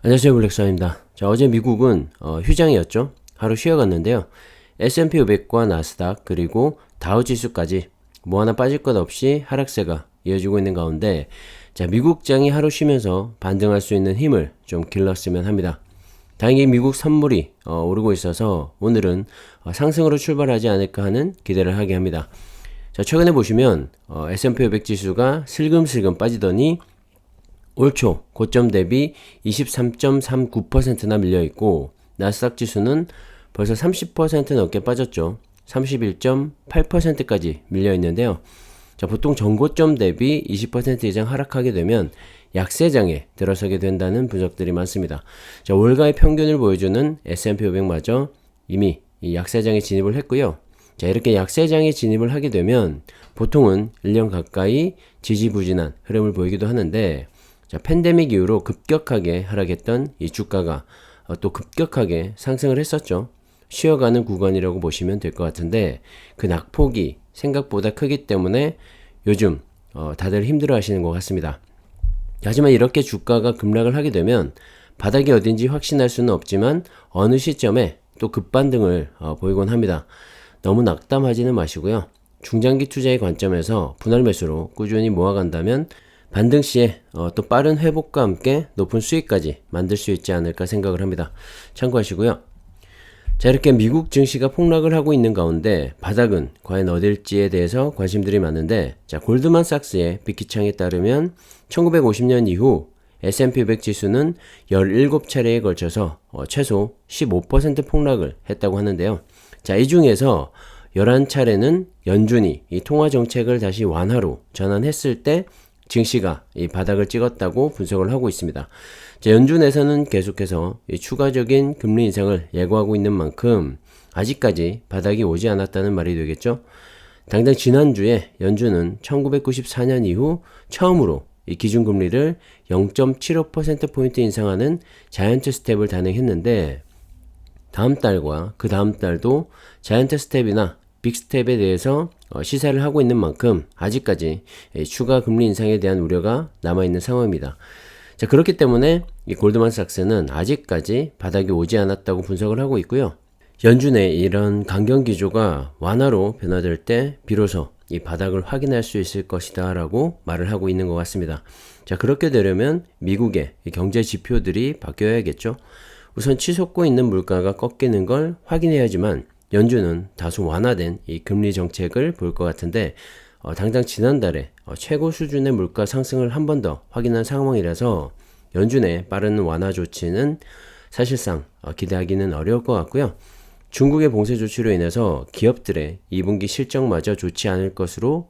안녕하세요, 블랙스완입니다. 자, 어제 미국은 휴장이었죠. 하루 쉬어갔는데요. S&P 500과 나스닥 그리고 다우지수까지 뭐 하나 빠질 것 없이 하락세가 이어지고 있는 가운데, 자, 미국장이 하루 쉬면서 반등할 수 있는 힘을 좀 길렀으면 합니다. 다행히 미국 선물이 오르고 있어서 오늘은 상승으로 출발하지 않을까 하는 기대를 하게 합니다. 자, 최근에 보시면 S&P 500 지수가 슬금슬금 빠지더니 올 초 고점 대비 23.39%나 밀려있고, 나스닥 지수는 벌써 30% 넘게 빠졌죠. 31.8%까지 밀려있는데요. 자, 보통 전고점 대비 20% 이상 하락하게 되면 약세장에 들어서게 된다는 분석들이 많습니다. 자, 월가의 평균을 보여주는 S&P 500마저 이미 이 약세장에 진입을 했고요. 자, 이렇게 약세장에 진입을 하게 되면 보통은 1년 가까이 지지부진한 흐름을 보이기도 하는데, 자, 팬데믹 이후로 급격하게 하락했던 이 주가가 또 급격하게 상승을 했었죠. 쉬어가는 구간이라고 보시면 될 것 같은데, 그 낙폭이 생각보다 크기 때문에 요즘 다들 힘들어 하시는 것 같습니다. 하지만 이렇게 주가가 급락을 하게 되면 바닥이 어딘지 확신할 수는 없지만 어느 시점에 또 급반등을 보이곤 합니다. 너무 낙담하지는 마시고요. 중장기 투자의 관점에서 분할 매수로 꾸준히 모아간다면 반등 시에 또 빠른 회복과 함께 높은 수익까지 만들 수 있지 않을까 생각을 합니다. 참고하시고요. 자, 이렇게 미국 증시가 폭락을 하고 있는 가운데 바닥은 과연 어딜지에 대해서 관심들이 많은데, 자, 골드만삭스의 빅키창에 따르면 1950년 이후 S&P 500 지수는 17차례에 걸쳐서 최소 15% 폭락을 했다고 하는데요. 자, 이 중에서 11차례는 연준이 이 통화 정책을 다시 완화로 전환했을 때 증시가 이 바닥을 찍었다고 분석을 하고 있습니다. 자, 연준에서는 계속해서 이 추가적인 금리 인상을 예고하고 있는 만큼 아직까지 바닥이 오지 않았다는 말이 되겠죠. 당장 지난주에 연준은 1994년 이후 처음으로 이 기준금리를 0.75%포인트 인상하는 자이언트 스텝을 단행했는데, 다음 달과 그 다음 달도 자이언트 스텝이나 빅스텝에 대해서 시사를 하고 있는 만큼 아직까지 추가 금리 인상에 대한 우려가 남아있는 상황입니다. 자, 그렇기 때문에 이 골드만삭스는 아직까지 바닥이 오지 않았다고 분석을 하고 있고요. 연준의 이런 강경 기조가 완화로 변화될 때 비로소 이 바닥을 확인할 수 있을 것이다 라고 말을 하고 있는 것 같습니다. 자, 그렇게 되려면 미국의 경제 지표들이 바뀌어야겠죠. 우선 치솟고 있는 물가가 꺾이는 걸 확인해야지만 연준은 다소 완화된 이 금리 정책을 볼 것 같은데, 당장 지난달에 최고 수준의 물가 상승을 한 번 더 확인한 상황이라서 연준의 빠른 완화 조치는 사실상 기대하기는 어려울 것 같고요. 중국의 봉쇄 조치로 인해서 기업들의 2분기 실적마저 좋지 않을 것으로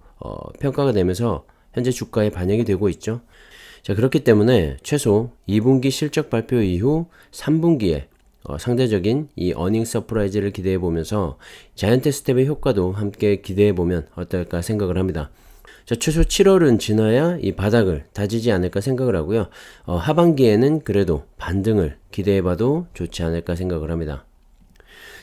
평가가 되면서 현재 주가에 반영이 되고 있죠. 자, 그렇기 때문에 최소 2분기 실적 발표 이후 3분기에 상대적인 이 어닝 서프라이즈를 기대해 보면서 자이언트 스텝의 효과도 함께 기대해 보면 어떨까 생각을 합니다. 자, 최소 7월은 지나야 이 바닥을 다지지 않을까 생각을 하고요. 하반기에는 그래도 반등을 기대해 봐도 좋지 않을까 생각을 합니다.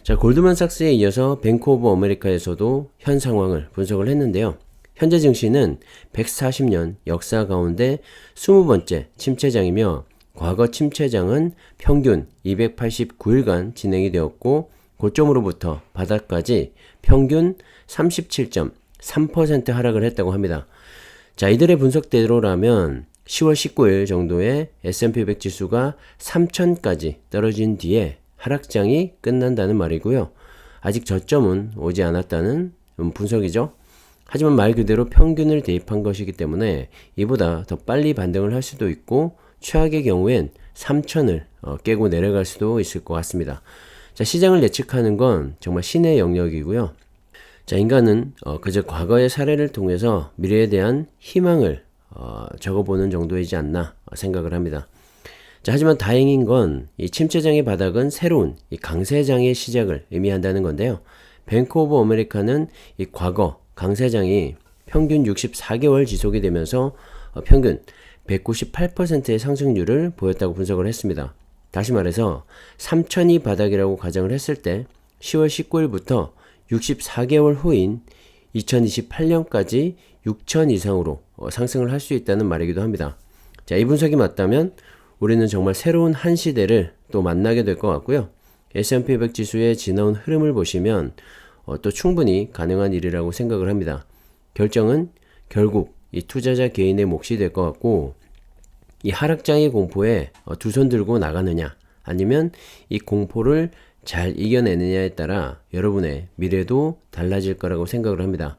자, 골드만삭스에 이어서 뱅크 오브 아메리카에서도 현 상황을 분석을 했는데요. 현재 증시는 140년 역사 가운데 20번째 침체장이며, 과거 침체장은 평균 289일간 진행이 되었고, 고점으로부터 바닥까지 평균 37.3% 하락을 했다고 합니다. 자, 이들의 분석대로라면 10월 19일 정도에 S&P 500 지수가 3000까지 떨어진 뒤에 하락장이 끝난다는 말이고요. 아직 저점은 오지 않았다는 분석이죠. 하지만 말 그대로 평균을 대입한 것이기 때문에 이보다 더 빨리 반등을 할 수도 있고, 최악의 경우엔 3000을 깨고 내려갈 수도 있을 것 같습니다. 자, 시장을 예측하는 건 정말 신의 영역이고요. 자, 인간은 그저 과거의 사례를 통해서 미래에 대한 희망을 적어보는 정도이지 않나 생각을 합니다. 자, 하지만 다행인 건 이 침체장의 바닥은 새로운 이 강세장의 시작을 의미한다는 건데요. 뱅크 오브 아메리카는 이 과거 강세장이 평균 64개월 지속이 되면서 평균 198%의 상승률을 보였다고 분석을 했습니다. 다시 말해서 3000이 바닥이라고 가정을 했을 때 10월 19일부터 64개월 후인 2028년까지 6000 이상으로 상승을 할 수 있다는 말이기도 합니다. 자, 이 분석이 맞다면 우리는 정말 새로운 한 시대를 또 만나게 될 것 같고요. S&P 500 지수의 지나온 흐름을 보시면 또 충분히 가능한 일이라고 생각을 합니다. 결정은 결국 이 투자자 개인의 몫이 될 것 같고, 이 하락장의 공포에 두 손 들고 나가느냐 아니면 이 공포를 잘 이겨내느냐에 따라 여러분의 미래도 달라질 거라고 생각을 합니다.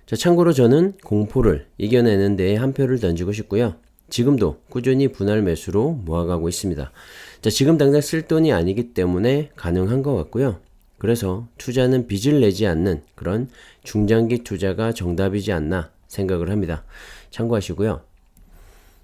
자, 참고로 저는 공포를 이겨내는 데에 한 표를 던지고 싶고요. 지금도 꾸준히 분할 매수로 모아가고 있습니다. 자, 지금 당장 쓸 돈이 아니기 때문에 가능한 것 같고요. 그래서 투자는 빚을 내지 않는 그런 중장기 투자가 정답이지 않나 생각을 합니다. 참고하시고요.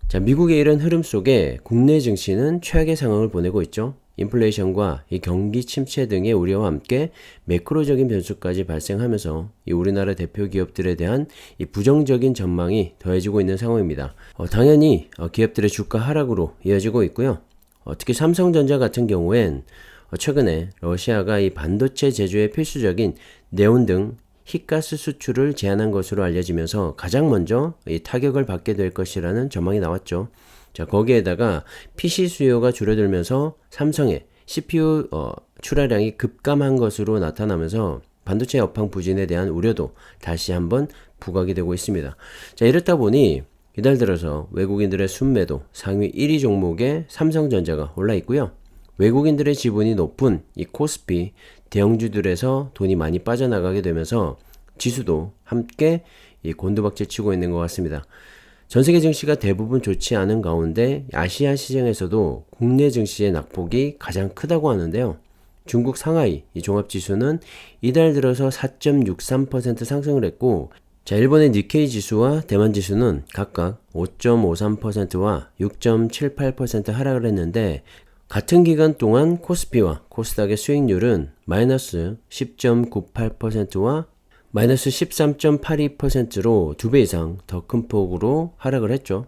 자, 미국의 이런 흐름 속에 국내 증시는 최악의 상황을 보내고 있죠. 인플레이션과 이 경기 침체 등의 우려와 함께 매크로적인 변수까지 발생하면서 이 우리나라 대표 기업들에 대한 이 부정적인 전망이 더해지고 있는 상황입니다. 당연히 기업들의 주가 하락으로 이어지고 있고요. 특히 삼성전자 같은 경우엔 최근에 러시아가 이 반도체 제조에 필수적인 네온 등 희가스 수출을 제한한 것으로 알려지면서 가장 먼저 이 타격을 받게 될 것이라는 전망이 나왔죠. 자, 거기에다가 PC 수요가 줄어들면서 삼성의 CPU 출하량이 급감한 것으로 나타나면서 반도체 업황 부진에 대한 우려도 다시 한번 부각이 되고 있습니다. 자, 이렇다 보니 이달 들어서 외국인들의 순매도 상위 1위 종목에 삼성전자가 올라 있고요. 외국인들의 지분이 높은 이 코스피 대형주들에서 돈이 많이 빠져나가게 되면서 지수도 함께 이 곤두박질 치고 있는 것 같습니다. 전세계 증시가 대부분 좋지 않은 가운데 아시아 시장에서도 국내 증시의 낙폭이 가장 크다고 하는데요. 중국 상하이 이 종합지수는 이달 들어서 4.63% 상승을 했고, 자, 일본의 니케이 지수와 대만 지수는 각각 5.53%와 6.78% 하락을 했는데, 같은 기간 동안 코스피와 코스닥의 수익률은 마이너스 10.98%와 마이너스 13.82%로 2배 이상 더 큰 폭으로 하락을 했죠.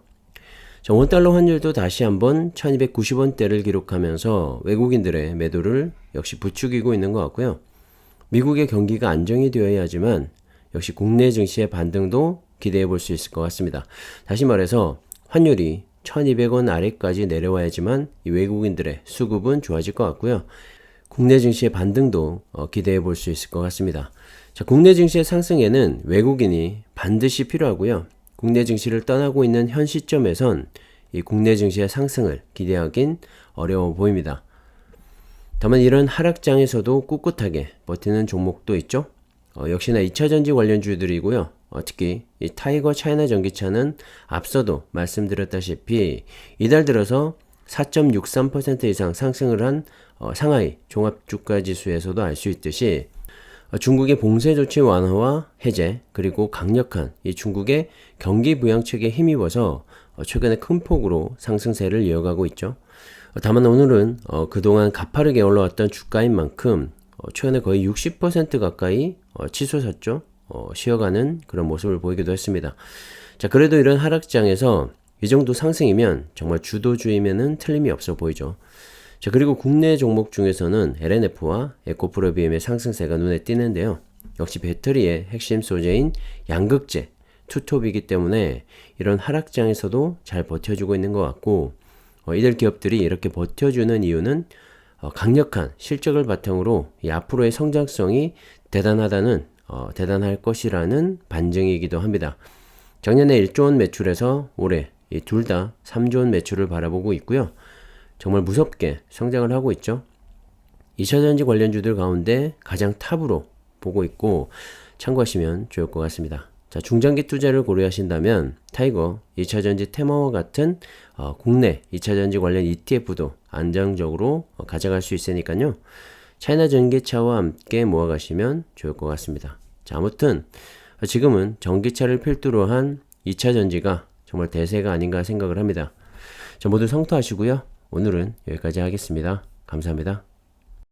자, 원달러 환율도 다시 한번 1290원대를 기록하면서 외국인들의 매도를 역시 부추기고 있는 것 같고요. 미국의 경기가 안정이 되어야 하지만 역시 국내 증시의 반등도 기대해 볼 수 있을 것 같습니다. 다시 말해서 환율이 1200원 아래까지 내려와야지만 이 외국인들의 수급은 좋아질 것 같고요. 국내 증시의 반등도 기대해 볼 수 있을 것 같습니다. 자, 국내 증시의 상승에는 외국인이 반드시 필요하고요. 국내 증시를 떠나고 있는 현 시점에선 이 국내 증시의 상승을 기대하긴 어려워 보입니다. 다만 이런 하락장에서도 꿋꿋하게 버티는 종목도 있죠. 역시나 2차전지 관련주들이고요. 특히 이 타이거 차이나 전기차는 앞서도 말씀드렸다시피 이달 들어서 4.63% 이상 상승을 한 상하이 종합주가지수에서도 알 수 있듯이 중국의 봉쇄 조치 완화와 해제, 그리고 강력한 이 중국의 경기 부양책에 힘입어서 최근에 큰 폭으로 상승세를 이어가고 있죠. 다만 오늘은 그동안 가파르게 올라왔던 주가인 만큼 최근에 거의 60% 가까이 치솟았죠. 쉬어가는 그런 모습을 보이기도 했습니다. 자, 그래도 이런 하락장에서 이 정도 상승이면 정말 주도주의면은 틀림이 없어 보이죠. 자, 그리고 국내 종목 중에서는 LNF와 에코프로비엠의 상승세가 눈에 띄는데요. 역시 배터리의 핵심 소재인 양극재, 투톱이기 때문에 이런 하락장에서도 잘 버텨주고 있는 것 같고, 이들 기업들이 이렇게 버텨주는 이유는 강력한 실적을 바탕으로 이 앞으로의 성장성이 대단할 것이라는 반증이기도 합니다. 작년에 1조 원 매출에서 올해 이 둘 다 3조 원 매출을 바라보고 있고요. 정말 무섭게 성장을 하고 있죠. 2차전지 관련주들 가운데 가장 탑으로 보고 있고 참고하시면 좋을 것 같습니다. 자, 중장기 투자를 고려하신다면 타이거, 2차전지 테마와 같은 국내 2차전지 관련 ETF도 안정적으로 가져갈 수 있으니까요. 차이나 전기차와 함께 모아가시면 좋을 것 같습니다. 자, 아무튼 지금은 전기차를 필두로 한 2차전지가 정말 대세가 아닌가 생각을 합니다. 자, 모두 성투하시고요. 오늘은 여기까지 하겠습니다. 감사합니다.